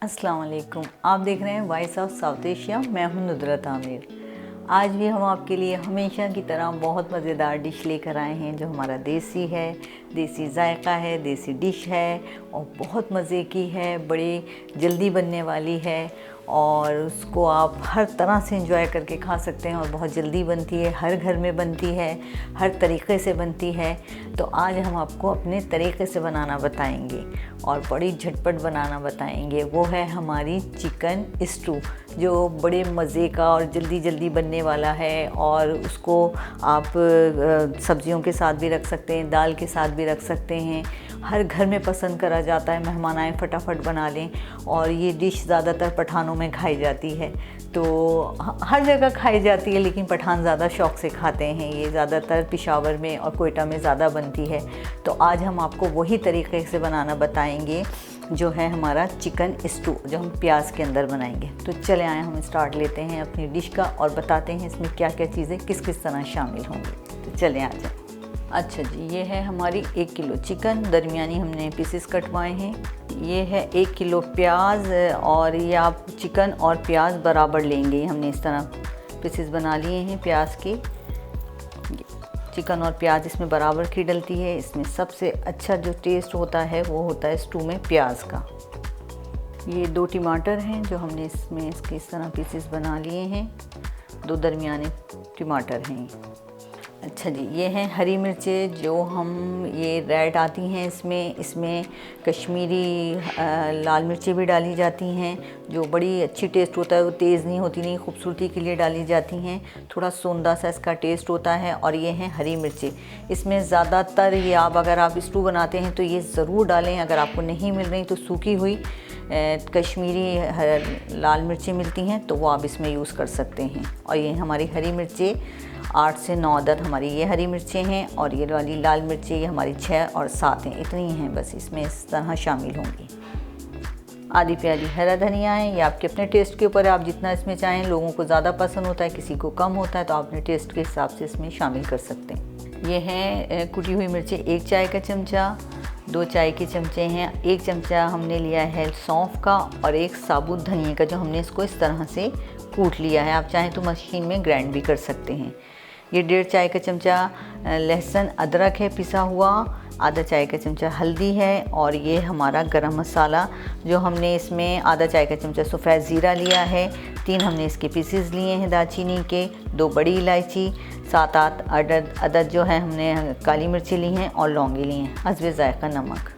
अस्सलाम वालेकुम। आप देख रहे हैं वॉइस ऑफ साउथ एशिया। मैं हूं नुदरत आमिर। आज भी हम आपके लिए हमेशा की तरह बहुत मज़ेदार डिश लेकर आए हैं जो हमारा देसी है, देसी जायका है, देसी डिश है और बहुत मज़े की है, बड़े जल्दी बनने वाली है और उसको आप हर तरह से एंजॉय करके खा सकते हैं और बहुत जल्दी बनती है, हर घर में बनती है, हर तरीक़े से बनती है। तो आज हम आपको अपने तरीक़े से बनाना बताएंगे और बड़ी झटपट बनाना बताएंगे। वो है हमारी चिकन स्टू जो बड़े मज़े का और जल्दी जल्दी बनने वाला है और उसको आप सब्जियों के साथ भी रख सकते हैं, दाल के साथ भी रख सकते हैं। हर घर में पसंद करा जाता है, मेहमान आए फटाफट बना लें। और ये डिश ज़्यादातर पठानों में खाई जाती है, तो हर जगह खाई जाती है लेकिन पठान ज़्यादा शौक़ से खाते हैं। ये ज़्यादातर पेशावर में और कोयटा में ज़्यादा बनती है। तो आज हम आपको वही तरीक़े से बनाना बताएंगे जो है हमारा चिकन स्टू, जो हम प्याज के अंदर बनाएंगे। तो चले आए हम स्टार्ट लेते हैं अपनी डिश का और बताते हैं इसमें क्या क्या चीज़ें किस किस तरह शामिल होंगी। तो चले आ जाए। अच्छा जी, ये है हमारी 1 किलो चिकन, दरमियानी हमने पीसेस कटवाए हैं। ये है 1 किलो प्याज और ये आप चिकन और प्याज बराबर लेंगे। हमने इस तरह पीसेस बना लिए हैं प्याज के। चिकन और प्याज इसमें बराबर की डलती है। इसमें सबसे अच्छा जो टेस्ट होता है वो होता है स्टू में प्याज का। ये 2 टमाटर हैं जो हमने इसमें इसके इस तरह पीसेस बना लिए हैं। 2 दरमियाने टमाटर हैं। अच्छा जी, ये हैं हरी मिर्चें जो हम ये रेड आती हैं इसमें कश्मीरी लाल मिर्चें भी डाली जाती हैं जो बड़ी अच्छी टेस्ट होता है। वो तेज़ नहीं होती, नहीं, खूबसूरती के लिए डाली जाती हैं। थोड़ा सोंधा सा इसका टेस्ट होता है। और ये हैं हरी मिर्चें। इसमें ज़्यादातर ये अगर आप स्टू बनाते हैं तो ये ज़रूर डालें। अगर आपको नहीं मिल रही तो सूखी हुई कश्मीरी लाल मिर्चें मिलती हैं तो वो आप इसमें यूज़ कर सकते हैं। और ये हमारी हरी मिर्चें 8 से 9 अदद हमारी ये हरी मिर्चें हैं और ये वाली लाल मिर्चें ये हमारी 6 और 7 हैं। इतनी हैं बस इसमें इस तरह शामिल होंगी। आधी प्याली हरा धनिया है। ये आपके अपने टेस्ट के ऊपर है, आप जितना इसमें चाहें। लोगों को ज़्यादा पसंद होता है, किसी को कम होता है, तो आप अपने टेस्ट के हिसाब से इसमें शामिल कर सकते हैं। ये हैं कुटी हुई मिर्चें 1 चाय का चमचा, 2 चाय के चमचे हैं। 1 चमचा हमने लिया है सौंफ का और 1 साबुत धनिया का जो हमने इसको इस तरह से कूट लिया है। आप चाहें तो मशीन में ग्राइंड भी कर सकते हैं। ये 1.5 चाय का चमचा लहसुन अदरक है पिसा हुआ, आधा चाय का चमचा हल्दी है और ये हमारा गरम मसाला जो हमने इसमें आधा चाय का चमचा सफ़ेद ज़ीरा लिया है। 3 हमने इसके पीसेस लिए हैं दालचीनी के, 2 बड़ी इलायची, 7-8 अदद जो है हमने काली मिर्ची ली हैं और लौंगी ली हैं, हस्बे ज़ायक़ा नमक।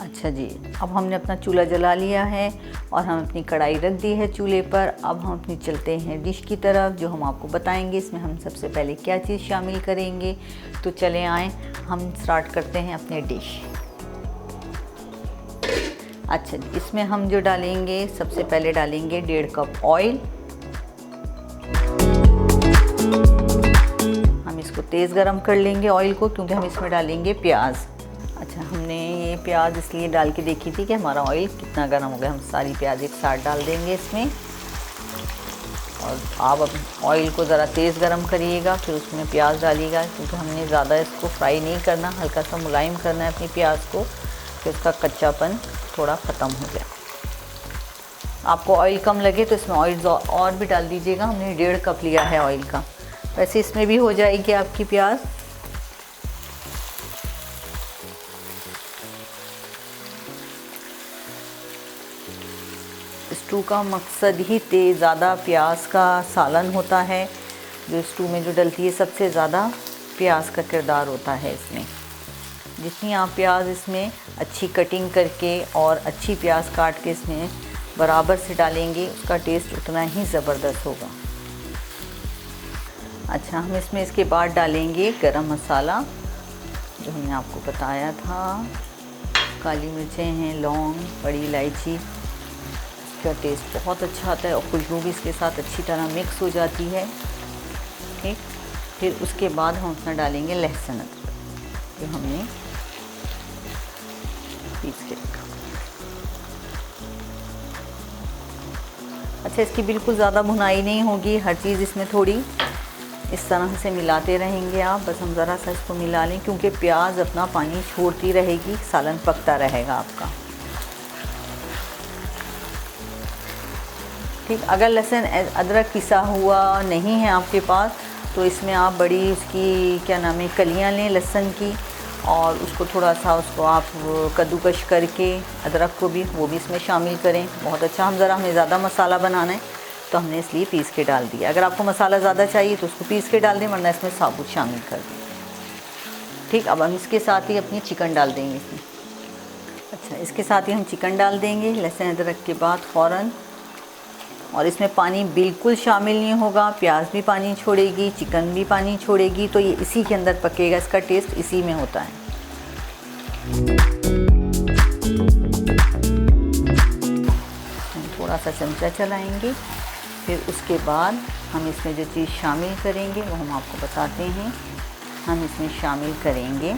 अच्छा जी, अब हमने अपना चूल्हा जला लिया है और हम अपनी कढ़ाई रख दी है चूल्हे पर। अब हम अपनी चलते हैं डिश की तरफ जो हम आपको बताएंगे इसमें हम सबसे पहले क्या चीज़ शामिल करेंगे। तो चले आएँ, हम स्टार्ट करते हैं अपने डिश। अच्छा जी, इसमें हम जो डालेंगे सबसे पहले डालेंगे 1.5 कप ऑयल। हम इसको तेज़ गरम कर लेंगे ऑयल को, क्योंकि हम इसमें डालेंगे प्याज। अच्छा, हमने ये प्याज इसलिए डाल के देखी थी कि हमारा ऑयल कितना गर्म हो गया। हम सारी प्याज एक साथ डाल देंगे इसमें और आप ऑयल को ज़रा तेज़ गरम करिएगा, फिर उसमें प्याज डालिएगा, क्योंकि हमने ज़्यादा इसको फ्राई नहीं करना, हल्का सा मुलायम करना है अपनी प्याज को, फिर उसका कच्चापन थोड़ा ख़त्म हो गया। आपको ऑयल कम लगे तो इसमें ऑयल और भी डाल दीजिएगा। हमने 1.5 कप लिया है ऑयल का, वैसे इसमें भी हो जाएगी आपकी प्याज। स्टू का मकसद ही ज़्यादा प्याज का सालन होता है। जो स्टू में जो डलती है सबसे ज़्यादा प्याज का किरदार होता है इसमें। जितनी आप प्याज इसमें अच्छी कटिंग करके और अच्छी प्याज काट के इसमें बराबर से डालेंगे उसका टेस्ट उतना ही ज़बरदस्त होगा। अच्छा, हम इसमें इसके बाद डालेंगे गरम मसाला जो हमने आपको बताया था। काली मिर्चें हैं, लौंग, बड़ी इलायची, का टेस्ट बहुत अच्छा आता है और खुशबू भी इसके साथ अच्छी तरह मिक्स हो जाती है। ठीक, फिर उसके बाद हम उसमें डालेंगे लहसुन अदरक जो हमने पीस के रखा। अच्छा, इसकी बिल्कुल ज़्यादा भुनाई नहीं होगी, हर चीज़ इसमें थोड़ी इस तरह से मिलाते रहेंगे आप। बस हम ज़रा सा इसको मिला लें, क्योंकि प्याज अपना पानी छोड़ती रहेगी, सालन पकता रहेगा आपका। ठीक, अगर लहसुन अदरक पिसा हुआ नहीं है आपके पास तो इसमें आप बड़ी उसकी क्या नाम है कलियाँ लें लहसुन की, और उसको थोड़ा सा उसको आप कद्दूकश करके अदरक को भी वो भी इसमें शामिल करें। बहुत अच्छा, हमें ज़्यादा मसाला बनाना है तो हमने इसलिए पीस के डाल दिया। अगर आपको मसाला ज़्यादा चाहिए तो उसको पीस के डाल दें, वरना इसमें साबुत शामिल कर दें। ठीक, अब हम इसके साथ ही अपनी चिकन डाल देंगे इसमें। अच्छा, इसके साथ ही हम चिकन डाल देंगे लहसुन अदरक के बाद फ़ौरन। और इसमें पानी बिल्कुल शामिल नहीं होगा, प्याज भी पानी छोड़ेगी, चिकन भी पानी छोड़ेगी, तो ये इसी के अंदर पकेगा, इसका टेस्ट इसी में होता है। थोड़ा सा चमचा चलाएंगे, फिर उसके बाद हम इसमें जो चीज़ शामिल करेंगे वो हम आपको बताते हैं। हम इसमें शामिल करेंगे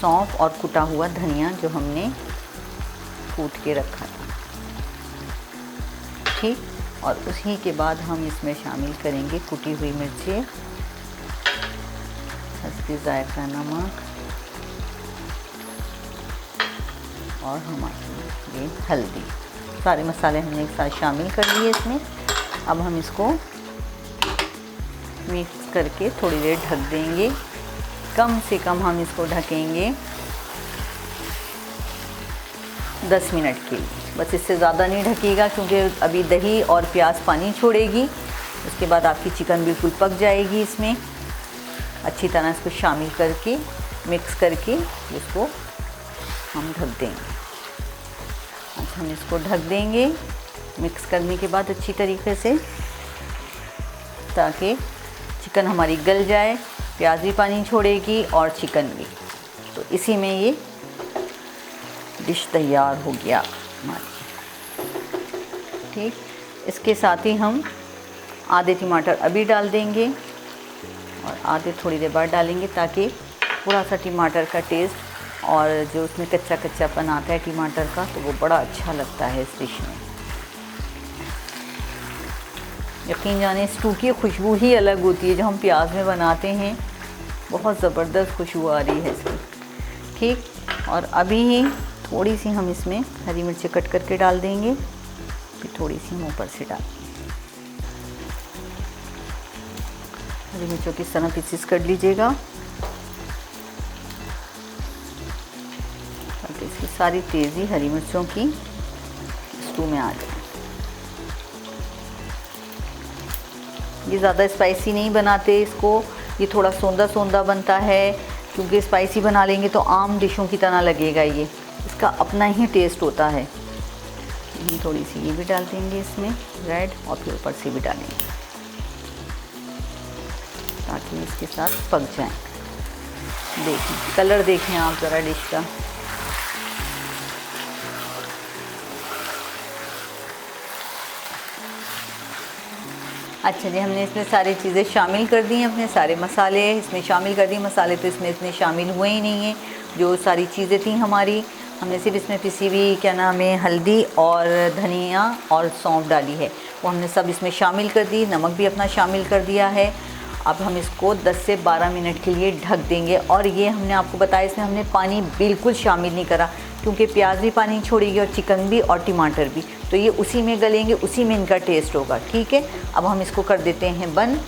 सौंफ और कुटा हुआ धनिया जो हमने कूट के रखा था। ठीक, और उसी के बाद हम इसमें शामिल करेंगे कुटी हुई मिर्चें, हल्दी, जायका, नमक और हमारी हल्दी। सारे मसाले हमने एक साथ शामिल कर लिए इसमें। अब हम इसको मिक्स करके थोड़ी देर ढक देंगे। कम से कम हम इसको ढकेंगे 10 मिनट के लिए, बस इससे ज़्यादा नहीं ढकिएगा, क्योंकि अभी दही और प्याज पानी छोड़ेगी। उसके बाद आपकी चिकन बिल्कुल पक जाएगी। इसमें अच्छी तरह इसको शामिल करके मिक्स करके इसको हम ढक देंगे। अच्छा, हम इसको ढक देंगे मिक्स करने के बाद अच्छी तरीके से, ताकि चिकन हमारी गल जाए, प्याज भी पानी छोड़ेगी और चिकन भी। तो इसी में ये डिश तैयार हो गया हमारी। ठीक, इसके साथ ही हम आधे टमाटर अभी डाल देंगे और आधे थोड़ी देर बाद डालेंगे, ताकि थोड़ा सा टमाटर का टेस्ट और जो उसमें कच्चा कच्चापन आता है टमाटर का, तो वो बड़ा अच्छा लगता है इस डिश में। यकीन जाने स्टू की खुशबू ही अलग होती है जो हम प्याज में बनाते हैं, बहुत ज़बरदस्त खुशबू आ रही है इसकी। ठीक, और अभी ही थोड़ी सी हम इसमें हरी मिर्ची कट करके डाल देंगे, फिर थोड़ी सी हम ऊपर से डाल देंगे। हरी मिर्चों की तरह पीसेस कर लीजिएगा, ताकि इसकी सारी तेज़ी हरी मिर्चों की स्टू में आ जाए। ये ज़्यादा स्पाइसी नहीं बनाते इसको, ये थोड़ा सौंधा सौंधा बनता है, क्योंकि स्पाइसी बना लेंगे तो आम डिशों की तरह लगेगा। ये इसका अपना ही टेस्ट होता है। थोड़ी सी ये भी डाल देंगे इसमें रेड, और फिर ऊपर से भी डालेंगे ताकि इसके साथ पक जाए। देखें कलर, देखें आप ज़रा डिश का। अच्छा जी, हमने इसमें सारी चीज़ें शामिल कर दी हैं, अपने सारे मसाले इसमें शामिल कर दिए। मसाले तो इसमें इतने शामिल हुए ही नहीं हैं, जो सारी चीज़ें थी हमारी, हमने सिर्फ इसमें पिसी हुई क्या नाम है हल्दी और धनिया और सौंफ डाली है, वो हमने सब इसमें शामिल कर दी। नमक भी अपना शामिल कर दिया है। अब हम इसको 10 से 12 मिनट के लिए ढक देंगे। और ये हमने आपको बताया, इसमें हमने पानी बिल्कुल शामिल नहीं करा, क्योंकि प्याज भी पानी छोड़ेगी और चिकन भी और टमाटर भी, तो ये उसी में गलेंगे, उसी में इनका टेस्ट होगा। ठीक है, अब हम इसको कर देते हैं बंद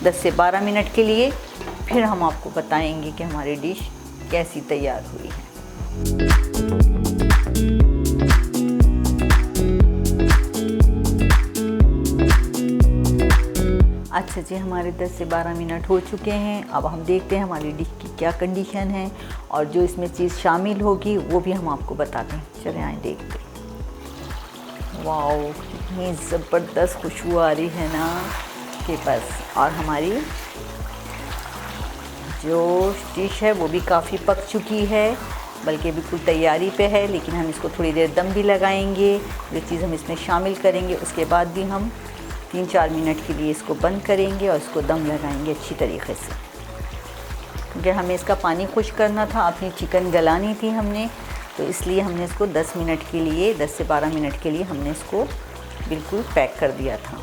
10 से 12 मिनट के लिए, फिर हम आपको बताएंगे कि हमारी डिश कैसी तैयार हुई है। अच्छा जी, हमारे 10 से 12 मिनट हो चुके हैं। अब हम देखते हैं हमारी डिश की क्या कंडीशन है, और जो इसमें चीज़ शामिल होगी वो भी हम आपको बताते हैं। चले आए देखते हैं। वाओ, इतनी ज़बरदस्त खुशबू आ रही है ना कि बस। और हमारी जो डिश है वो भी काफ़ी पक चुकी है, बल्कि बिल्कुल तैयारी पे है। लेकिन हम इसको थोड़ी देर दम भी लगाएंगे, जो चीज़ हम इसमें शामिल करेंगे उसके बाद भी हम 3-4 मिनट के लिए इसको बंद करेंगे और इसको दम लगाएंगे अच्छी तरीके से, क्योंकि हमें इसका पानी खुश्क करना था, अपनी चिकन गलानी थी हमने, तो इसलिए हमने इसको 10 मिनट के लिए 10 से 12 मिनट के लिए हमने इसको बिल्कुल पैक कर दिया था।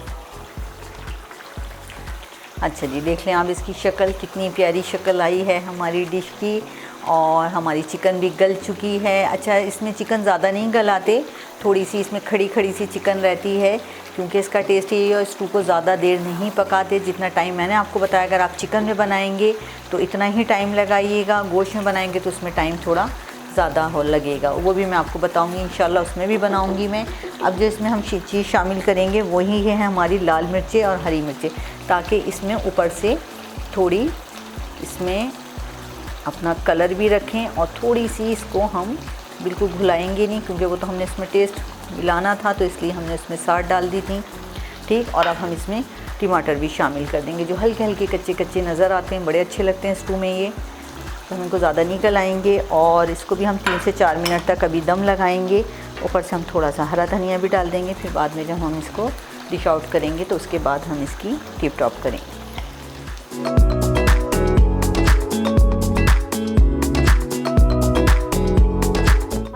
अच्छा जी, देख लें आप इसकी शक्ल, कितनी प्यारी शक्ल आई है हमारी डिश की। और हमारी चिकन भी गल चुकी है। अच्छा, इसमें चिकन ज़्यादा नहीं गलाते, थोड़ी सी इसमें खड़ी खड़ी सी चिकन रहती है, क्योंकि इसका टेस्ट यही है। और स्टू को ज़्यादा देर नहीं पकाते, जितना टाइम मैंने आपको बताया। अगर आप चिकन में बनाएंगे तो इतना ही टाइम लगाइएगा, गोश्त में बनाएंगे तो उसमें टाइम थोड़ा ज़्यादा हो लगेगा। वो भी मैं आपको बताऊंगी इंशाल्लाह, उसमें भी बनाऊंगी मैं। अब जो इसमें हम चीज़ शामिल करेंगे वही है हमारी लाल मिर्चें और हरी मिर्चें, ताकि इसमें ऊपर से थोड़ी इसमें अपना कलर भी रखें। और थोड़ी सी इसको हम बिल्कुल घुलाएंगे नहीं, क्योंकि वो तो हमने इसमें टेस्ट मिलाना था, तो इसलिए हमने इसमें साथ डाल दी थी। ठीक, और अब हम इसमें टमाटर भी शामिल कर देंगे, जो हल्के हल्के कच्चे कच्चे नज़र आते हैं, बड़े अच्छे लगते हैं स्टू में ये। तो हम इनको ज़्यादा नहीं गलाएंगे और इसको भी हम 3 से 4 मिनट तक अभी दम लगाएंगे। ऊपर से हम थोड़ा सा हरा धनिया भी डाल देंगे। फिर बाद में जब हम इसको डिश आउट करेंगे तो उसके बाद हम इसकी टिप टॉप करेंगे।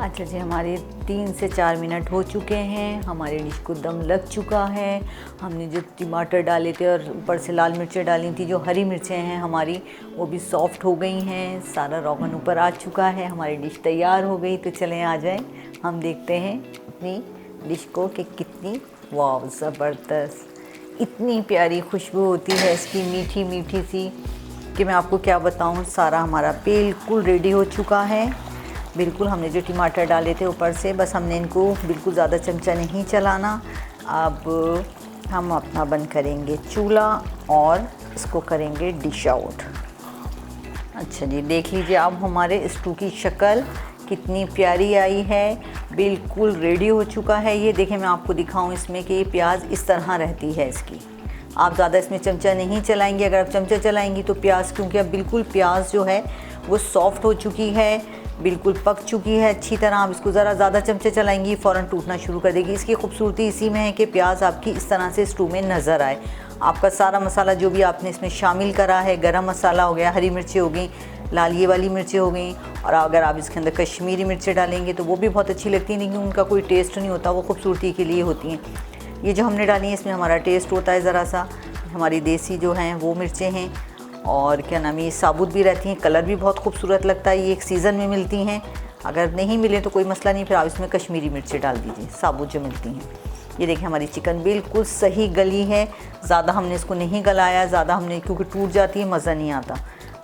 अच्छा जी, हमारे 3 से 4 मिनट हो चुके हैं, हमारे डिश को दम लग चुका है। हमने जो टमाटर डाले थे और ऊपर से लाल मिर्चें डाली थी, जो हरी मिर्चें हैं हमारी, वो भी सॉफ्ट हो गई हैं, सारा रोगन ऊपर आ चुका है, हमारी डिश तैयार हो गई। तो चलें आ जाएं, हम देखते हैं अपनी डिश को कि कितनी वाव ज़बरदस्त, इतनी प्यारी खुशबू होती है इसकी, मीठी मीठी सी, कि मैं आपको क्या बताऊँ। सारा हमारा बिल्कुल रेडी हो चुका है। बिल्कुल हमने जो टमाटर डाले थे ऊपर से, बस हमने इनको बिल्कुल ज़्यादा चमचा नहीं चलाना। अब हम अपना बंद करेंगे चूल्हा और इसको करेंगे डिश आउट। अच्छा जी, देख लीजिए अब हमारे स्टू की शक्ल कितनी प्यारी आई है, बिल्कुल रेडी हो चुका है। ये देखें, मैं आपको दिखाऊं इसमें कि ये प्याज इस तरह रहती है इसकी। आप ज़्यादा इसमें चमचा नहीं चलाएंगे, अगर आप चमचा चलाएंगी तो प्याज, क्योंकि अब बिल्कुल प्याज जो है वो सॉफ्ट हो चुकी है, बिल्कुल पक चुकी है अच्छी तरह। आप इसको ज़रा ज़्यादा चमचे चलाएंगी फ़ौरन टूटना शुरू कर देगी। इसकी खूबसूरती इसी में है कि प्याज आपकी इस तरह से स्टू में नज़र आए। आपका सारा मसाला जो भी आपने इसमें शामिल करा है, गरम मसाला हो गया, हरी मिर्चें हो गई, लाल ये वाली मिर्चें हो गई, और अगर आप इसके अंदर कश्मीरी मिर्चें डालेंगे तो वो भी बहुत अच्छी लगती हैं, लेकिन उनका कोई टेस्ट नहीं होता, वो खूबसूरती के लिए होती हैं। ये जो हमने डाली है इसमें हमारा टेस्ट होता है ज़रा सा। हमारी देसी जो हैं वो मिर्चें हैं, और क्या नाम है, ये साबुत भी रहती हैं, कलर भी बहुत खूबसूरत लगता है। ये एक सीज़न में मिलती हैं, अगर नहीं मिले तो कोई मसला नहीं, फिर आप इसमें कश्मीरी मिर्चें डाल दीजिए, साबुत जो मिलती हैं। ये देखिए हमारी चिकन बिल्कुल सही गली है, ज़्यादा हमने इसको नहीं गलाया, ज़्यादा हमने, क्योंकि टूट जाती है, मज़ा नहीं आता।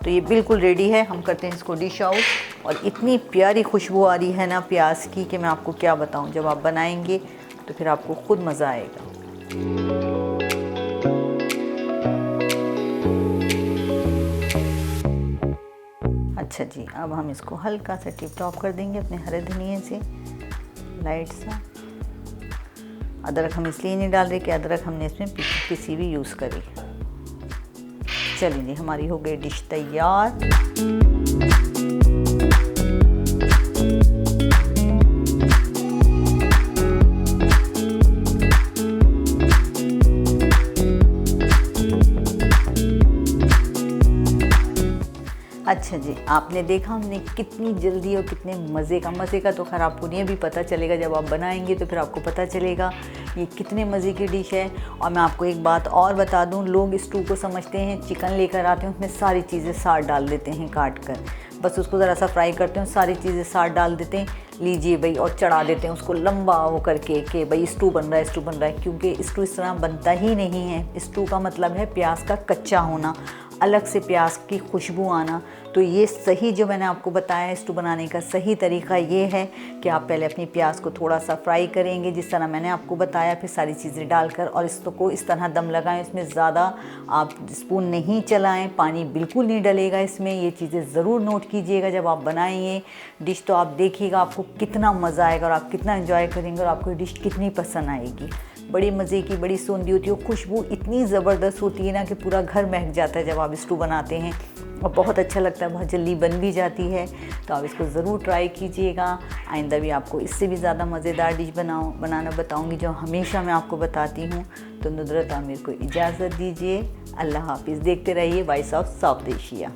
तो ये बिल्कुल रेडी है, हम करते हैं इसको डिश आउट। और इतनी प्यारी खुशबू आ रही है ना प्याज की, कि मैं आपको क्या बताऊँ। जब आप बनाएंगे तो फिर आपको ख़ुद मज़ा आएगा। अच्छा जी, अब हम इसको हल्का सा टिप टॉप कर देंगे अपने हरे धनिए से, लाइट सा। अदरक हम इसलिए नहीं डाल रहे कि अदरक हमने इसमें पिसी भी यूज़ करी। चलिए जी, हमारी हो गई डिश तैयार। अच्छा जी, आपने देखा हमने कितनी जल्दी और कितने मज़े का तो खैर आपको नहीं भी पता चलेगा, जब आप बनाएंगे तो फिर आपको पता चलेगा ये कितने मज़े की डिश है। और मैं आपको एक बात और बता दूं, लोग स्टू को समझते हैं चिकन लेकर आते हैं, उसमें सारी चीज़ें साथ डाल देते हैं काट कर, बस उसको ज़रा सा फ्राई करते हैं, सारी चीज़ें साथ डाल देते हैं, लीजिए भाई, और चढ़ा देते हैं उसको लंबा वो करके कि भाई स्टू बन रहा है, स्टू बन रहा है। क्योंकि स्टू इस तरह बनता ही नहीं है। स्टू का मतलब है प्याज का कच्चा होना, अलग से प्याज की खुशबू आना। तो ये सही जो मैंने आपको बताया स्टू बनाने का सही तरीका ये है कि आप पहले अपनी प्याज को थोड़ा सा फ्राई करेंगे जिस तरह मैंने आपको बताया, फिर सारी चीज़ें डालकर और इसको इस तरह दम लगाएं। इसमें ज़्यादा आप स्पून नहीं चलाएं, पानी बिल्कुल नहीं डलेगा इसमें। ये चीज़ें ज़रूर नोट कीजिएगा जब आप बनाएंगे डिश, तो आप देखिएगा आपको कितना मज़ा आएगा और आप कितना एंजॉय करेंगे और आपको डिश कितनी पसंद आएगी। बड़ी मज़े की, बड़ी सूंधी होती है, खुशबू इतनी ज़बरदस्त होती है ना कि पूरा घर महक जाता है जब आप स्टू बनाते हैं, और बहुत अच्छा लगता है, बहुत जल्दी बन भी जाती है। तो आप इसको ज़रूर ट्राई कीजिएगा। आइंदा भी आपको इससे भी ज़्यादा मज़ेदार डिश बनाना बताऊंगी, जो हमेशा मैं आपको बताती हूँ। तो नुदरत आमिर को इजाज़त दीजिए, अल्लाह हाफिज़। देखते रहिए वॉइस ऑफ साउथ एशिया।